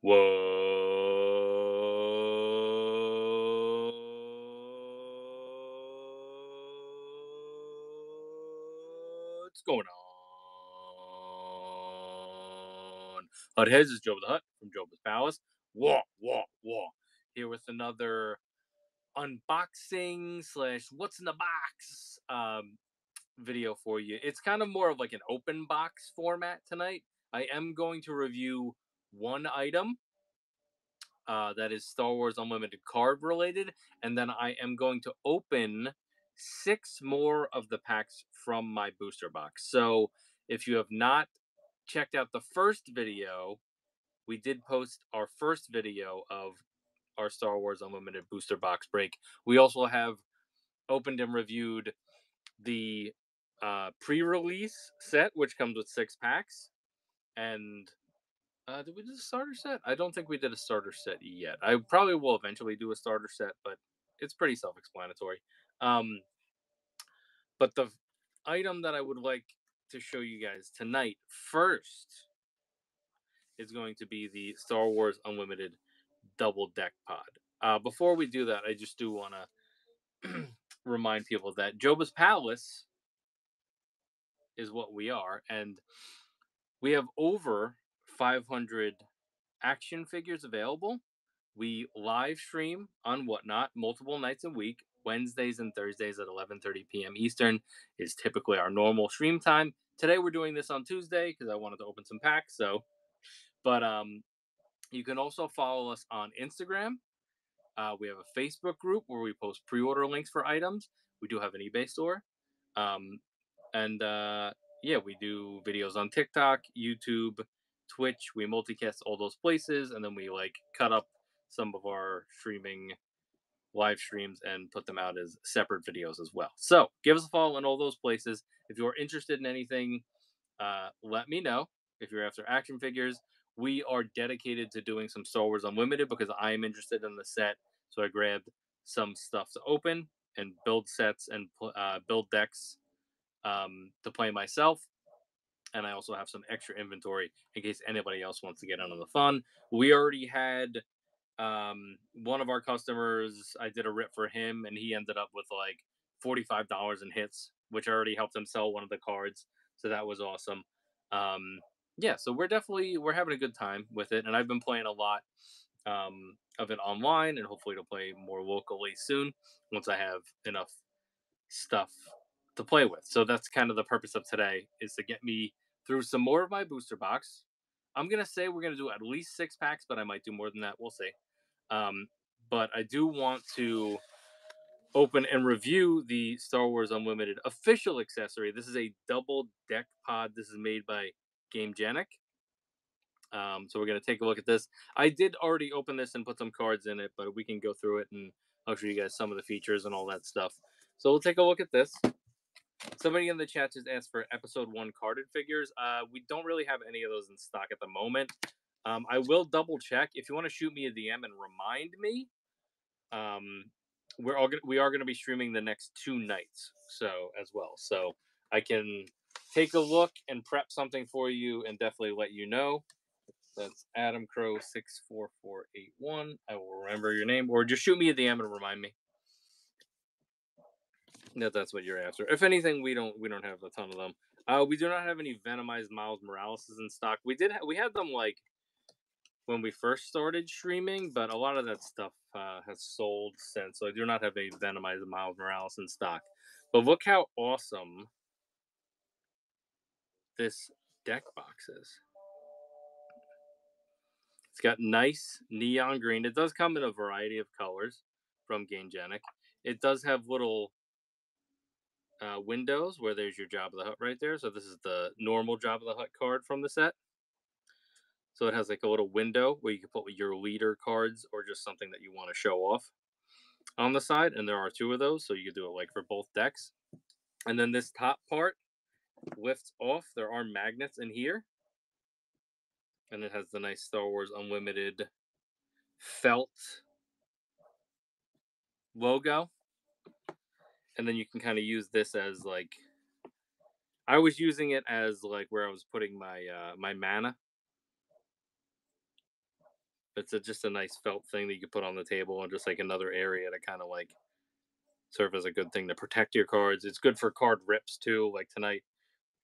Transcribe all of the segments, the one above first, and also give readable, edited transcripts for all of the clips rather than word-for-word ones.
What's going on? Hut Heads is Joe the Hut from Joe's Palace. Wah, wah, wah. Here with another unboxing slash what's in the box video for you. It's kind of more of like an open box format tonight. I am going to review one item that is Star Wars Unlimited card related, and then I am going to open six more of the packs from my booster box. So if you have not checked out the first video, we did post our first video of our Star Wars Unlimited booster box break. We also have opened and reviewed the pre-release set, which comes with six packs, and did we do a starter set? I don't think we did a starter set yet. I probably will eventually do a starter set, but it's pretty self-explanatory. Um, but the item that I would like to show you guys tonight first is going to be the Star Wars Unlimited Double Deck Pod. Before we do that, I just do want to remind people that Joba's Palace is what we are, and we have over 500 action figures available. We live stream on Whatnot multiple nights a week. Wednesdays and Thursdays at 11:30 p.m. Eastern is typically our normal stream time. Today we're doing this on Tuesday because I wanted to open some packs. But you can also follow us on Instagram. We have a Facebook group where we post pre-order links for items. We do have an eBay store, um, and yeah, we do videos on TikTok, YouTube, Twitch. We multicast all those places, and then we like cut up some of our streaming live streams and put them out as separate videos as well. So give us a follow in all those places. If you're interested in anything, let me know. If you're after action figures, we are dedicated to doing some Star Wars Unlimited because I am interested in the set. So I grabbed some stuff to open and build sets and build decks to play myself. And I also have some extra inventory in case anybody else wants to get in on the fun. We already had one of our customers. I did a rip for him, and he ended up with like $45 in hits, which already helped him sell one of the cards. So that was awesome. Yeah, so we're having a good time with it, and I've been playing a lot of it online, and hopefully to play more locally soon once I have enough stuff to play with. So that's kind of the purpose of today is to get me through some more of my booster box. I'm gonna say we're gonna do at least six packs, but I might do more than that. We'll see. Um, but I do want to open and review the Star Wars Unlimited official accessory. This is a double deck pod. This is made by GameGenic. So we're gonna take a look at this. I did already open this and put some cards in it, but we can go through it and I'll show you guys some of the features and all that stuff. So we'll take a look at this. Somebody in the chat just asked for episode one carded figures. We don't really have any of those in stock at the moment. I will double check. If you want to shoot me a DM and remind me, we are gonna be streaming the next two nights, so as well. So I can take a look and prep something for you and definitely let you know. That's Adam Crow 64481. I will remember your name, or just shoot me a DM and remind me. No, that's what you're after. If anything, we don't have a ton of them. We do not have any Venomized Miles Morales in stock. We had them like when we first started streaming, but a lot of that stuff has sold since. So I do not have a Venomized Miles Morales in stock. But look how awesome this deck box is. It's got nice neon green. It does come in a variety of colors from GameGenic. It does have little windows where there's your Jabba the Hutt right there. So this is the normal Jabba the Hutt card from the set. So it has like a little window where you can put your leader cards or just something that you want to show off on the side. And there are two of those, so you can do it like for both decks. And then this top part lifts off. There are magnets in here. And it has the nice Star Wars Unlimited felt logo. And then you can kind of use this as like, I was using it as like where I was putting my my mana. It's just a nice felt thing that you can put on the table and just like another area to kind of like serve as a good thing to protect your cards. It's good for card rips too. Like tonight,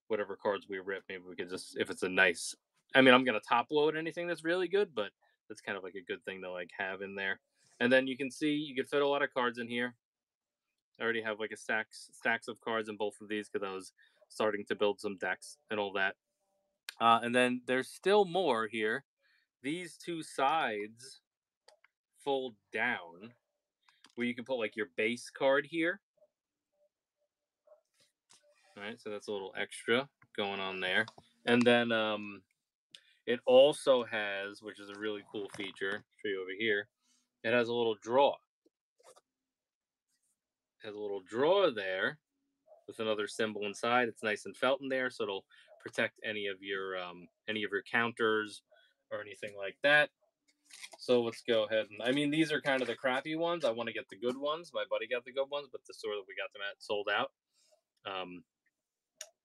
whatever cards we rip, maybe we could just, if it's a nice, I mean, I'm gonna top load anything that's really good, but that's kind of like a good thing to like have in there. And then you can see you can fit a lot of cards in here. I already have like a stacks of cards in both of these because I was starting to build some decks and all that. And then there's still more here. These two sides fold down where you can put like your base card here. All right, so that's a little extra going on there. And then it also has, which is a really cool feature, I'll show you over here, it has a little drawer. It has a little drawer there with another symbol inside. It's nice and felt in there, so it'll protect any of your counters or anything like that. So let's go ahead and, I mean, these are kind of the crappy ones. I want to get the good ones. My buddy got the good ones, but the store that we got them at sold out.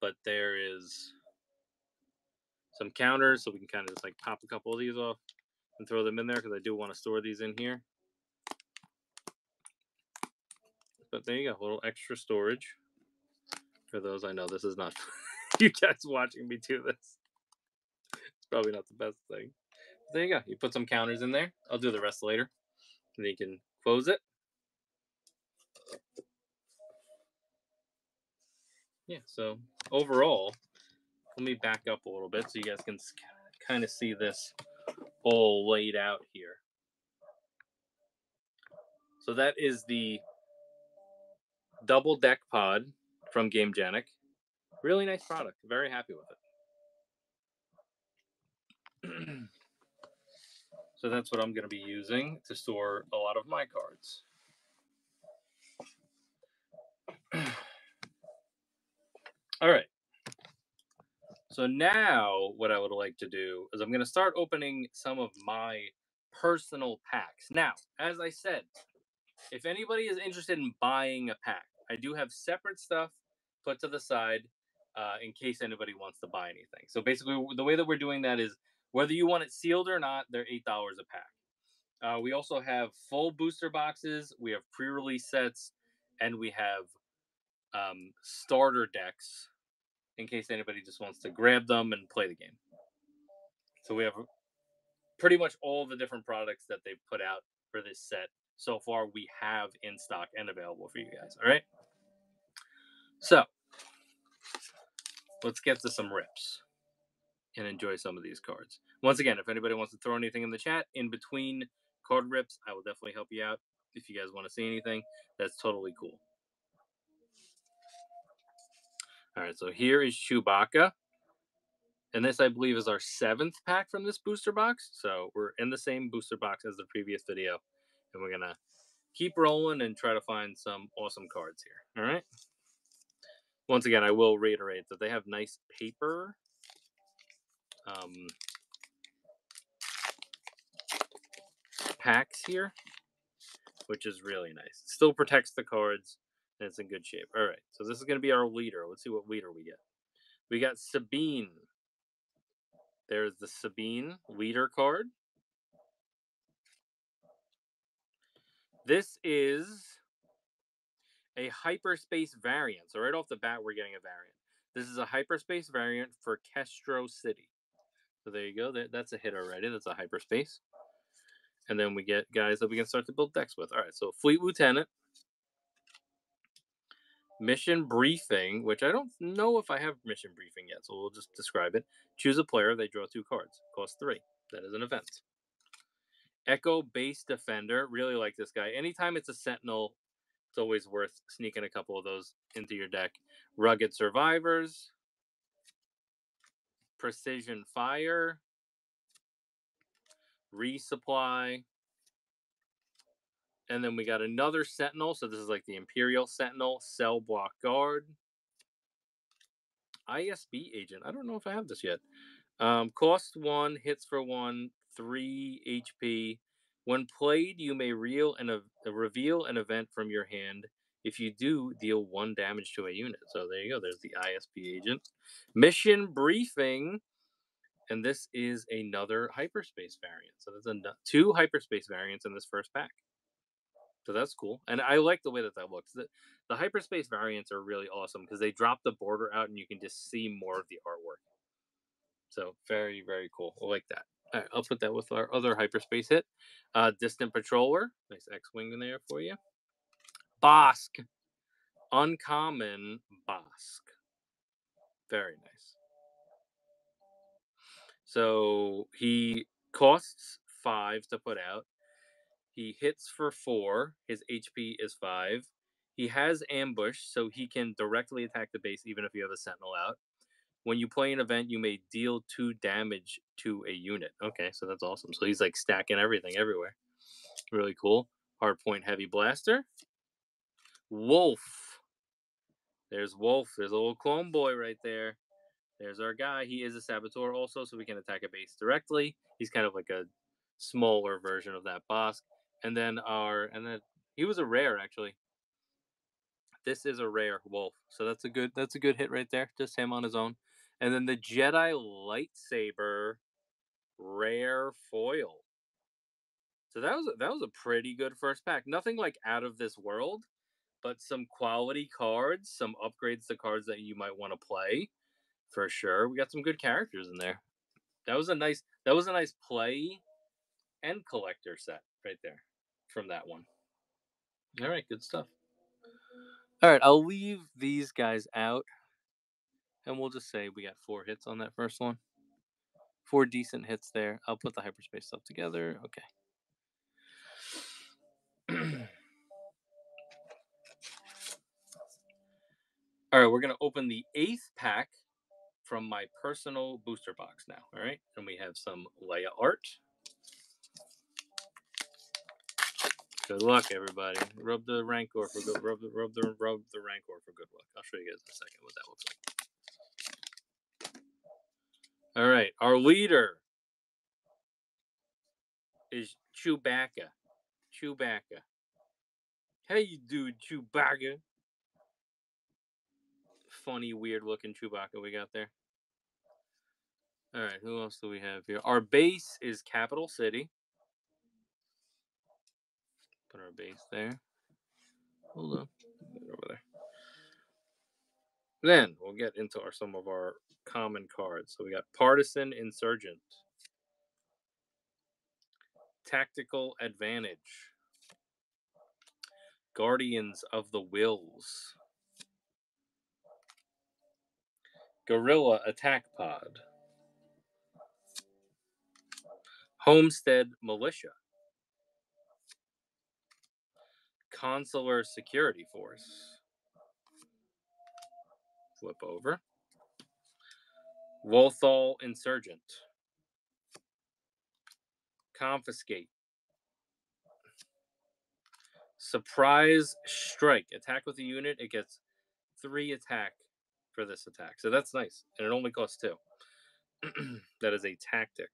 But there is some counters, so we can kind of just like pop a couple of these off and throw them in there because I do want to store these in here. But there you go, a little extra storage for those. I know this is not you guys watching me do this. It's probably not the best thing. There you go. You put some counters in there. I'll do the rest later. And then you can close it. Yeah, so overall, let me back up a little bit so you guys can kind of see this all laid out here. So that is the double deck pod from GameGenic. Really nice product. Very happy with it. So that's what I'm going to be using to store a lot of my cards. All right. So now what I would like to do is I'm going to start opening some of my personal packs. Now, as I said, if anybody is interested in buying a pack, I do have separate stuff put to the side in case anybody wants to buy anything. So basically, the way that we're doing that is whether you want it sealed or not, they're $8 a pack. We also have full booster boxes, we have pre-release sets, and we have starter decks in case anybody just wants to grab them and play the game. So we have pretty much all the different products that they've put out for this set so far we have in stock and available for you guys. All right. So let's get to some rips and enjoy some of these cards. Once again, if anybody wants to throw anything in the chat in between card rips, I will definitely help you out. If you guys want to see anything, that's totally cool. All right, so here is Chewbacca. And this, I believe, is our 7th pack from this booster box. So we're in the same booster box as the previous video. And we're going to keep rolling and try to find some awesome cards here. All right. Once again, I will reiterate that they have nice paper. Packs here, which is really nice. It still protects the cards, and it's in good shape. All right, so this is going to be our leader. Let's see what leader we get. We got Sabine. There's the Sabine leader card. This is a hyperspace variant. So right off the bat, we're getting a variant. This is a hyperspace variant for Kestro City. So there you go. That's a hit already. That's a hyperspace. And then we get guys that we can start to build decks with. All right, so Fleet Lieutenant. Mission Briefing, which I don't know if I have Mission Briefing yet, so we'll just describe it. Choose a player. They draw 2 cards. Cost 3. That is an event. Echo Base Defender. Really like this guy. Anytime it's a Sentinel, it's always worth sneaking a couple of those into your deck. Rugged Survivors. Precision Fire. Resupply. And then we got another Sentinel. So this is like the Imperial Sentinel. Cell Block Guard. ISB Agent. I don't know if I have this yet. Cost 1, hits for 1, 3 HP. When played, you may reveal an event from your hand. If you do, deal 1 damage to a unit. So there you go. There's the ISB Agent. Mission Briefing. And this is another hyperspace variant. So there's two hyperspace variants in this first pack. So that's cool. And I like the way that looks. The hyperspace variants are really awesome because they drop the border out and you can just see more of the artwork. So very, very cool. I like that. All right, I'll put that with our other hyperspace hit. Distant Patroller. Nice X-Wing in there for you. Bosk. Uncommon Bosk. Very nice. So he costs 5 to put out. He hits for 4. His HP is 5. He has ambush, so he can directly attack the base even if you have a sentinel out. When you play an event, you may deal 2 damage to a unit. Okay, so that's awesome. So he's like stacking everything everywhere. Really cool. Hardpoint Heavy Blaster. Wolf. There's Wolf. There's a little clone boy right there. There's our guy. He is a Saboteur also, so we can attack a base directly. He's kind of like a smaller version of that boss. And then he was a rare actually. This is a rare Wolf, so that's a good hit right there. Just him on his own. And then the Jedi Lightsaber rare foil. So that was a pretty good first pack. Nothing like out of this world, but some quality cards, some upgrades to cards that you might want to play for sure. We got some good characters in there. That was a nice play and collector set right there from that one. All right, good stuff. All right, I'll leave these guys out, and we'll just say we got 4 hits on that first one. 4 decent hits there. I'll put the hyperspace stuff together. Okay. All right, we're going to open the 8th pack from my personal booster box now. All right, and we have some Leia art. Good luck, everybody. Rub the Rancor for good. Rub the Rancor for good luck. I'll show you guys in a second what that looks like. All right, our leader is Chewbacca. How you doing, Chewbacca? Funny, weird-looking Chewbacca we got there. All right, who else do we have here? Our base is Capital City. Put our base there. Hold on, over there. Then we'll get into some of our common cards. So we got Partisan Insurgent, Tactical Advantage, Guardians of the Wills, Guerrilla Attack Pod, Homestead Militia, Consular Security Force, flip over, Lothal Insurgent, Confiscate, Surprise Strike. Attack with a unit, it gets 3 attack for this attack. So that's nice. And it only costs 2. That is a tactic.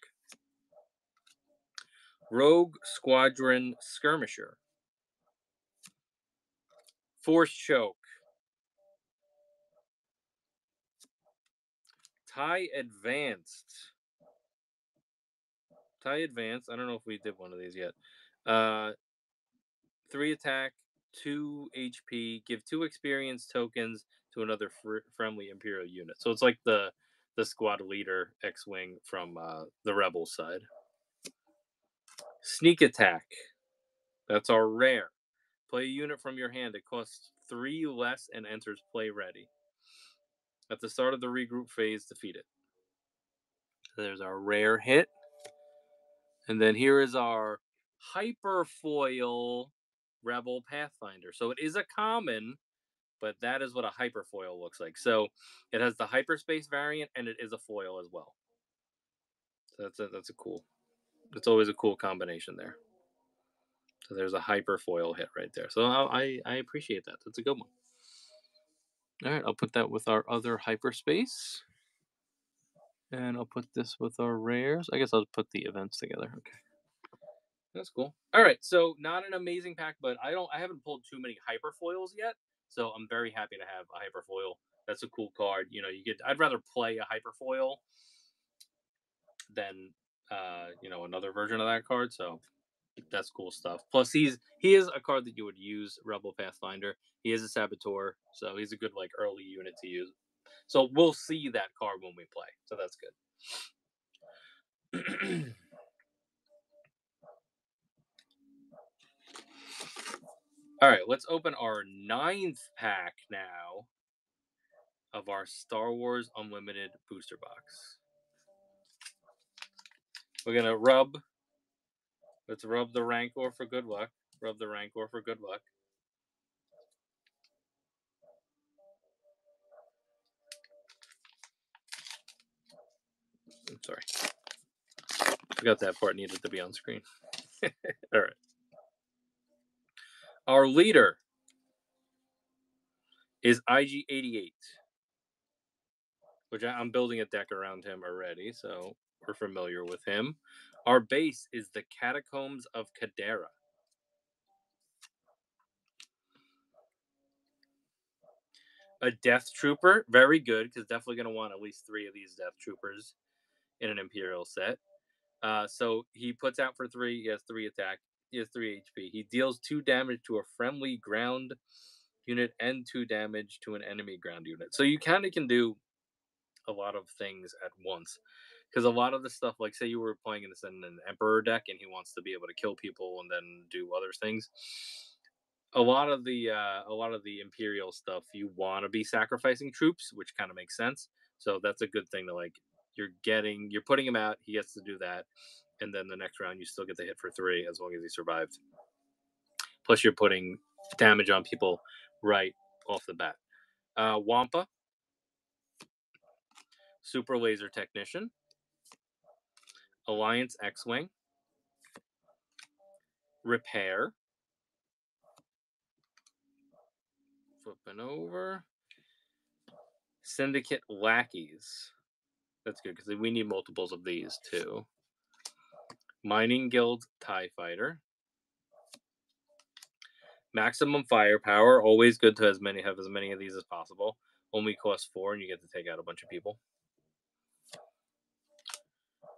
Rogue Squadron Skirmisher, Force Choke, TIE Advanced. TIE Advanced. I don't know if we did one of these yet. 3 attack, 2 HP, give 2 experience tokens to another friendly Imperial unit. So it's like the squad leader X-Wing from the Rebels side. Sneak Attack. That's our rare. Play a unit from your hand. It costs 3 less and enters play ready. At the start of the regroup phase, defeat it. So there's our rare hit. And then here is our Hyperfoil Rebel Pathfinder. So it is a common, but that is what a Hyperfoil looks like. So it has the hyperspace variant and it is a foil as well. So that's a cool. It's always a cool combination there. So there's a Hyperfoil hit right there. So I appreciate that. That's a good one. All right, I'll put that with our other hyperspace. And I'll put this with our rares. I guess I'll put the events together. Okay. That's cool. All right, so not an amazing pack, but I haven't pulled too many hyperfoils yet, so I'm very happy to have a hyperfoil. That's a cool card. You know, I'd rather play a hyperfoil than another version of that card. So that's cool stuff. Plus, he is a card that you would use, Rebel Pathfinder. He is a Saboteur, so he's a good early unit to use. So we'll see that card when we play. So that's good. All right, let's open our 9th pack now of our Star Wars Unlimited booster box. We're gonna Let's rub the Rancor for good luck. Rub the Rancor for good luck. I'm sorry. Forgot that part needed to be on screen. All right. Our leader is IG-88, which I'm building a deck around him already, so we're familiar with him. Our base is the Catacombs of Kadera. A Death Trooper, very good, because definitely going to want at least 3 of these Death Troopers in an Imperial set. So he puts out for 3, he has 3 attack, he has 3 HP. He deals 2 damage to a friendly ground unit and 2 damage to an enemy ground unit. So you kind of can do a lot of things at once. Because a lot of the stuff, say you were playing this in an Emperor deck and he wants to be able to kill people and then do other things. A lot of the Imperial stuff, you want to be sacrificing troops, which kind of makes sense. So that's a good thing to you're putting him out, he gets to do that, and then the next round you still get the hit for 3 as long as he survived. Plus you're putting damage on people right off the bat. Wampa, Super Laser Technician, Alliance X-Wing, Repair, flipping over, Syndicate Lackeys. That's good because we need multiples of these too. Mining Guild TIE Fighter. Maximum Firepower, always good to have as many of these as possible. Only costs 4 and you get to take out a bunch of people.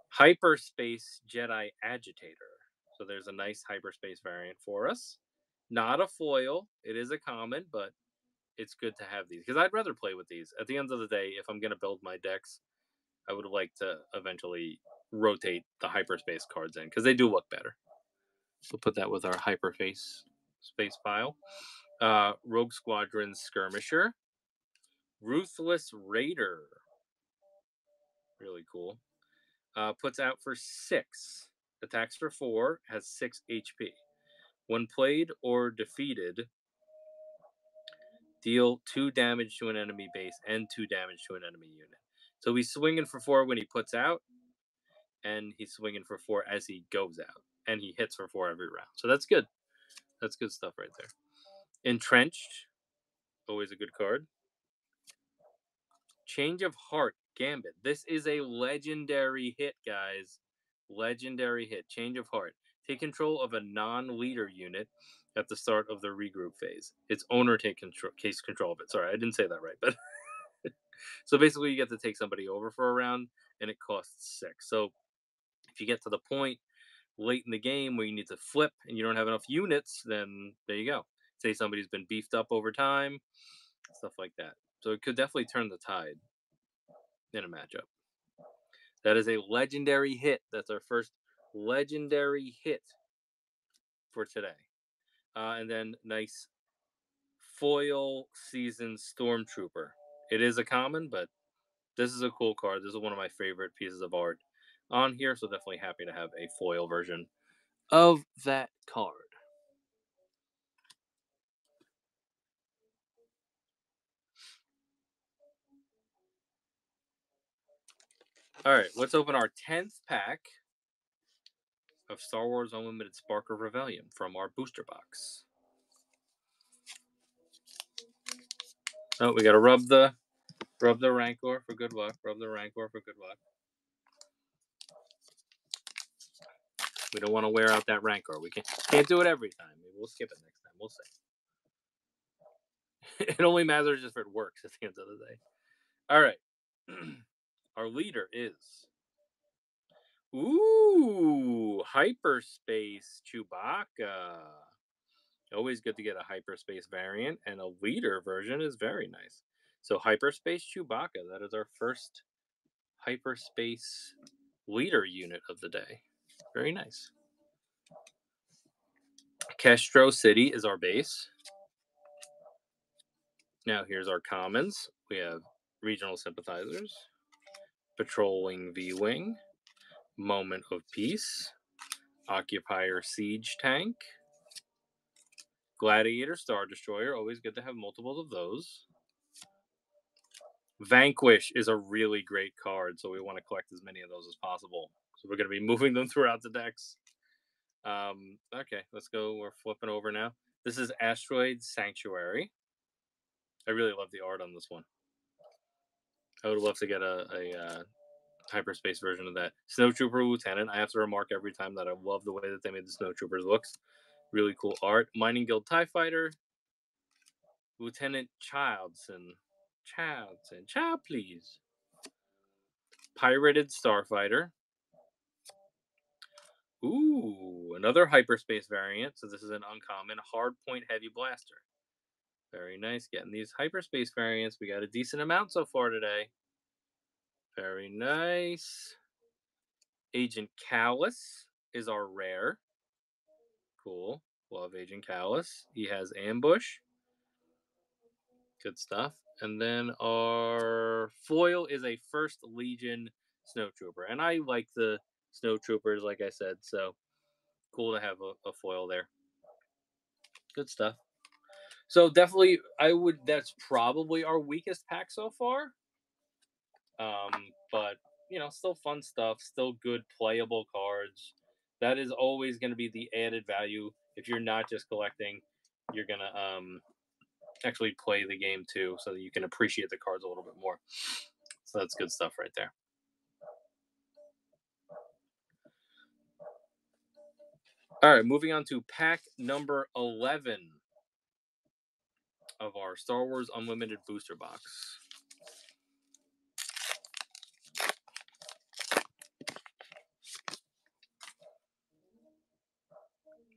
Hyperspace Jedi Agitator. So there's a nice hyperspace variant for us. Not a foil. It is a common, but it's good to have these. Because I'd rather play with these. At the end of the day, if I'm going to build my decks, I would like to eventually rotate the hyperspace cards in. Because they do look better. So put that with our hyperspace space pile. Rogue Squadron Skirmisher. Ruthless Raider. Really cool. Puts out for 6. Attacks for 4. Has 6 HP. When played or defeated, deal 2 damage to an enemy base and 2 damage to an enemy unit. So he's swinging for 4 when he puts out, and he's swinging for 4 as he goes out. And he hits for 4 every round. So that's good. That's good stuff right there. Entrenched. Always a good card. Change of Heart Gambit. This is a legendary hit, guys. Legendary hit. Change of Heart. Take control of a non-leader unit at the start of the regroup phase. Its owner takes control of it. Sorry, I didn't say that right, but so basically you get to take somebody over for a round and it costs 6. So if you get to the point late in the game where you need to flip and you don't have enough units, then there you go. Say somebody's been beefed up over time, stuff like that. So it could definitely turn the tide in a matchup. That is a legendary hit. That's our first legendary hit for today. And then nice foil seasoned Stormtrooper. It is a common, but this is a cool card. This is one of my favorite pieces of art on here, so definitely happy to have a foil version of that card. All right, let's open our 10th pack of Star Wars Unlimited Spark of Rebellion from our booster box. Oh, we got to rub the Rancor for good luck. Rub the Rancor for good luck. We don't want to wear out that Rancor. We can't do it every time. Maybe we'll skip it next time. We'll see. It only matters if it works at the end of the day. All right. Our leader is Ooh, hyperspace Chewbacca. Always good to get a hyperspace variant, and a leader version is very nice. So hyperspace Chewbacca, that is our first hyperspace leader unit of the day. Very nice. Kestro City is our base. Now here's our commons. We have regional sympathizers, patrolling V-wing, moment of peace, occupier siege tank, gladiator star destroyer. Always good to have multiples of those. Vanquish is a really great card, so we want to collect as many of those as possible. So we're going to be moving them throughout the decks. Okay, let's go. We're flipping over now. This is Asteroid Sanctuary. I really love the art on this one. I would love to get a hyperspace version of that. Snowtrooper Lieutenant. I have to remark every time that I love the way that they made the Snowtroopers looks. Really cool art. Mining Guild TIE Fighter. Lieutenant Childson. Child, please. Pirated Starfighter. Ooh, another hyperspace variant. So this is an uncommon hardpoint heavy blaster. Very nice. Getting these hyperspace variants. We got a decent amount so far today. Very nice. Agent Callus is our rare. Cool. Love Agent Callus. He has ambush. Good stuff. And then our foil is a First Legion Snowtrooper. And I like the Snowtroopers, like I said. So cool to have a foil there. Good stuff. So definitely, that's probably our weakest pack so far. But still fun stuff, still good playable cards. That is always going to be the added value. If you're not just collecting, you're gonna actually play the game too, so that you can appreciate the cards a little bit more. So that's good stuff right there. All right, moving on to pack number 11 of our Star Wars Unlimited booster box.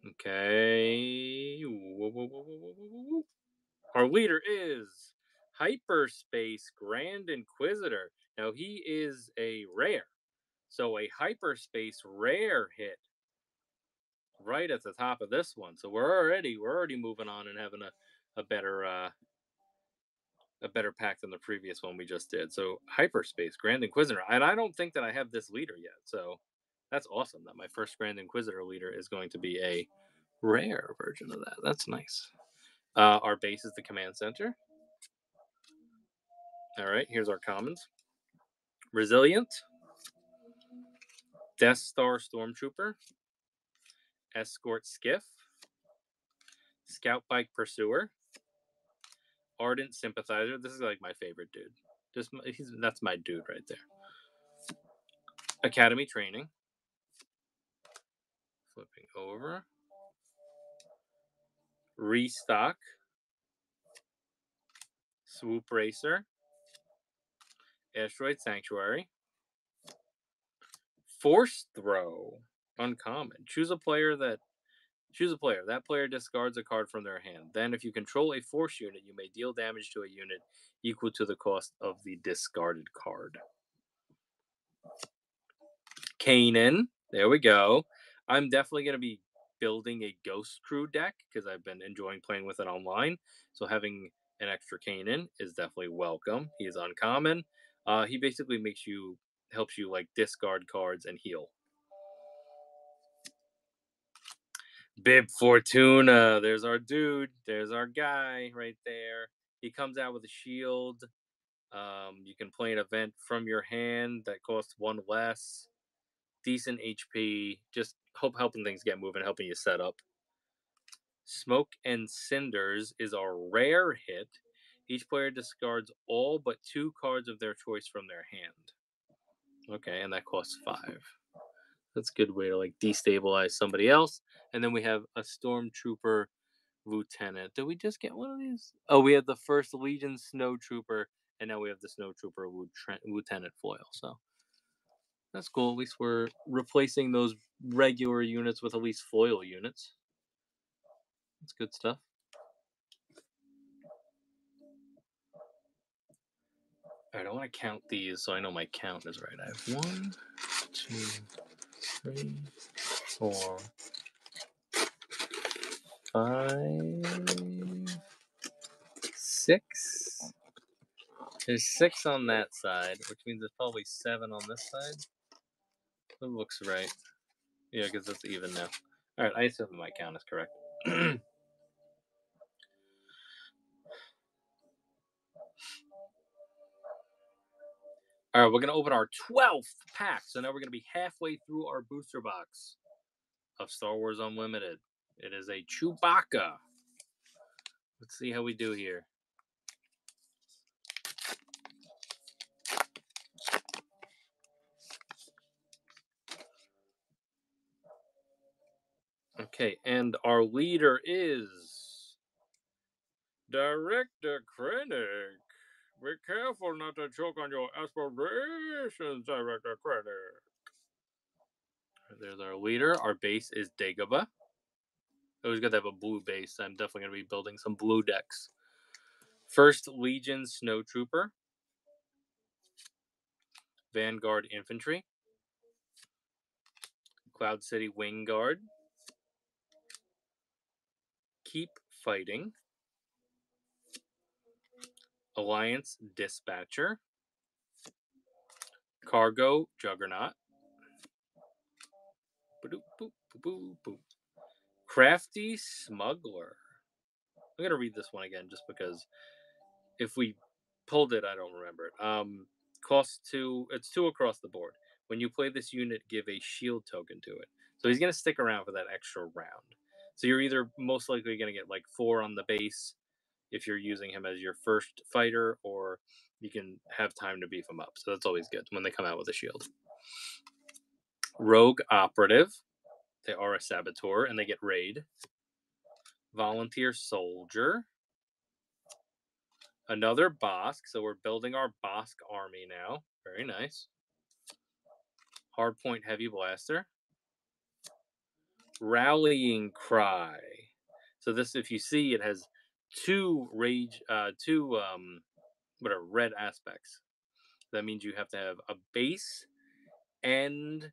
Okay. Our leader is Hyperspace Grand Inquisitor. Now he is a rare. So a hyperspace rare hit right at the top of this one. So we're already moving on and having a better pack than the previous one we just did. So hyperspace Grand Inquisitor. And I don't think that I have this leader yet. So that's awesome that my first Grand Inquisitor leader is going to be a rare version of that. That's nice. Our base is the command center. All right, here's our commons. Resilient, Death Star Stormtrooper, Escort Skiff, Scout Bike Pursuer, Ardent Sympathizer. This is like my favorite dude. That's my dude right there. Academy Training. Flipping over. Restock. Swoop Racer. Asteroid Sanctuary. Force Throw. Uncommon. Choose a player. That player discards a card from their hand. Then, if you control a force unit, you may deal damage to a unit equal to the cost of the discarded card. Kanan. There we go. I'm definitely going to be building a Ghost Crew deck because I've been enjoying playing with it online. So having an extra Kanan is definitely welcome. He is uncommon. He basically helps you like discard cards and heal. Bib Fortuna. There's our dude. There's our guy right there. He comes out with a shield. You can play an event from your hand that costs one less. Decent HP. Just helping things get moving, helping you set up. Smoke and Cinders is our rare hit. Each player discards all but 2 cards of their choice from their hand. Okay, and that costs 5. That's a good way to like destabilize somebody else. And then we have a Stormtrooper Lieutenant. Did we just get one of these? Oh, we have the First Legion Snowtrooper, and now we have the Snowtrooper Lieutenant foil. So That's cool. At least we're replacing those regular units with at least foil units. That's good stuff. All right, I want to count these so I know my count is right. I have 1, 2, 3, 4, 5, 6. There's 6 on that side, which means there's probably 7 on this side. That looks right. Yeah, because it's even now. All right, I assume my count is correct. All right, we're going to open our 12th pack. So now we're going to be halfway through our booster box of Star Wars Unlimited. It is a Chewbacca. Let's see how we do here. Okay, and our leader is Director Krennic. Be careful not to choke on your aspirations, Director Krennic. There's our leader. Our base is Dagobah. Always got to have a blue base. I'm definitely going to be building some blue decks. First Legion Snowtrooper. Vanguard Infantry. Cloud City Wing Guard. Keep Fighting. Alliance Dispatcher. Cargo Juggernaut. Crafty Smuggler. I'm going to read this one again just because if we pulled it, I don't remember it. Cost 2, it's 2 across the board. When you play this unit, give a shield token to it. So he's going to stick around for that extra round. So you're either most likely going to get like 4 on the base if you're using him as your first fighter, or you can have time to beef him up. So that's always good when they come out with a shield. Rogue Operative. They are a saboteur and they get raid. Volunteer Soldier. Another Bosk. So we're building our Bosk army now. Very nice. Hardpoint Heavy Blaster. Rallying Cry. So this, if you see, it has 2 red aspects. That means you have to have a base and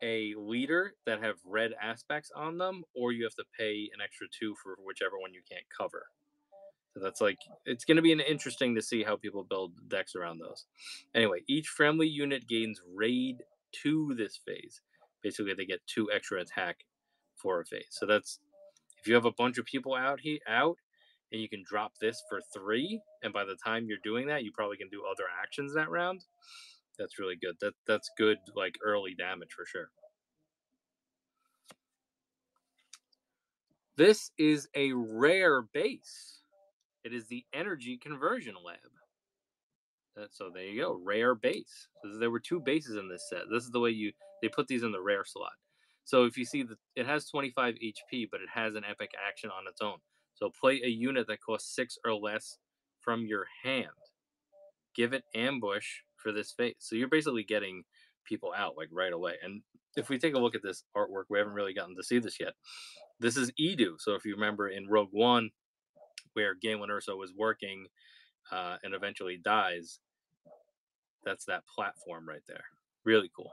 a leader that have red aspects on them, or you have to pay an extra 2 for whichever one you can't cover. So that's like, it's going to be interesting to see how people build decks around those. Anyway, each friendly unit gains raid 2 this phase. Basically, they get 2 extra attack for a phase. So that's, if you have a bunch of people out, and you can drop this for 3, and by the time you're doing that, you probably can do other actions that round. That's really good. That's good, like, early damage for sure. This is a rare base. It is the Energy Conversion Lab. So there you go, rare base. So there were 2 bases in this set. This is the way they put these in the rare slot. So if you see that it has 25 HP, but it has an epic action on its own. So play a unit that costs 6 or less from your hand. Give it ambush for this phase. So you're basically getting people out like right away. And if we take a look at this artwork, we haven't really gotten to see this yet. This is Edu. So if you remember in Rogue One, where Galen Erso was working and eventually dies, that's that platform right there. Really cool.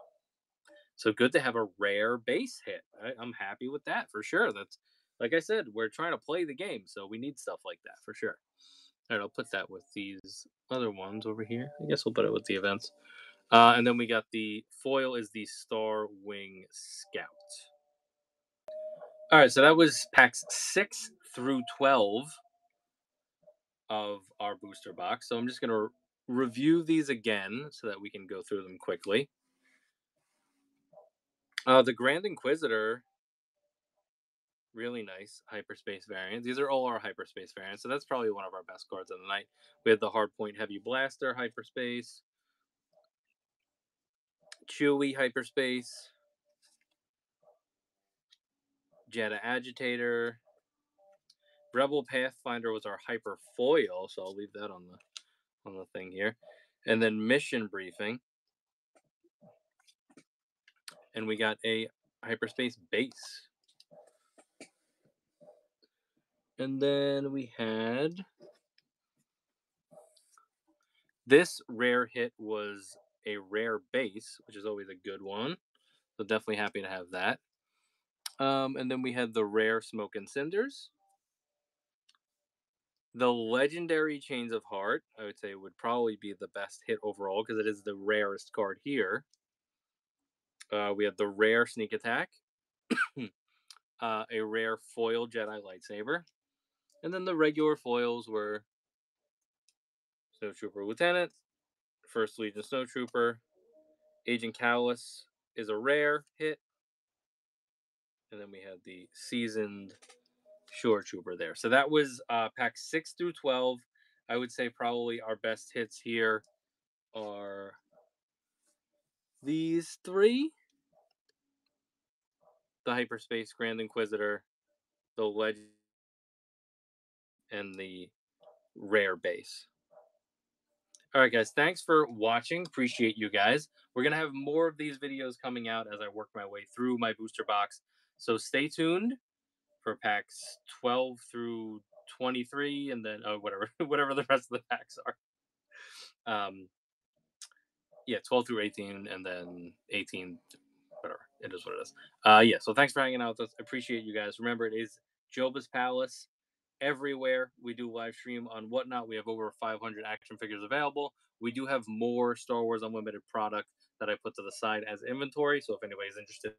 So good to have a rare base hit. I'm happy with that for sure. That's, like I said, we're trying to play the game, so we need stuff like that for sure. All right, I'll put that with these other ones over here. I guess we'll put it with the events. And then we got the foil is the Star Wing Scout. All right, so that was packs 6 through 12 of our booster box. So I'm just going to review these again so that we can go through them quickly. The Grand Inquisitor, really nice hyperspace variant. These are all our hyperspace variants, so that's probably one of our best cards of the night. We had the Hardpoint Heavy Blaster hyperspace, Chewie hyperspace, Jedha Agitator, Rebel Pathfinder was our hyper foil, so I'll leave that on the thing here, and then Mission Briefing. And we got a hyperspace base. And then we had this rare hit was a rare base, which is always a good one. So definitely happy to have that. And then we had the rare Smoke and Cinders. The legendary Chains of Heart, I would say, would probably be the best hit overall because it is the rarest card here. We have the rare Sneak Attack, a rare foil Jedi Lightsaber, and then the regular foils were Snowtrooper Lieutenant, First Legion Snowtrooper, Agent Callus is a rare hit, and then we had the Seasoned Shore Trooper there. So that was packs 6 through 12. I would say probably our best hits here are these three: the Hyperspace Grand Inquisitor, the Legend, and the Rare Base. All right, guys, thanks for watching. Appreciate you guys. We're going to have more of these videos coming out as I work my way through my booster box. So stay tuned for packs 12 through 23, and then whatever the rest of the packs are. Yeah, 12 through 18, and then 18, whatever. It is what it is. Yeah, so thanks for hanging out with us. Appreciate you guys. Remember, it is Joba's Palace everywhere. We do live stream on Whatnot. We have over 500 action figures available. We do have more Star Wars Unlimited product that I put to the side as inventory. So if anybody's interested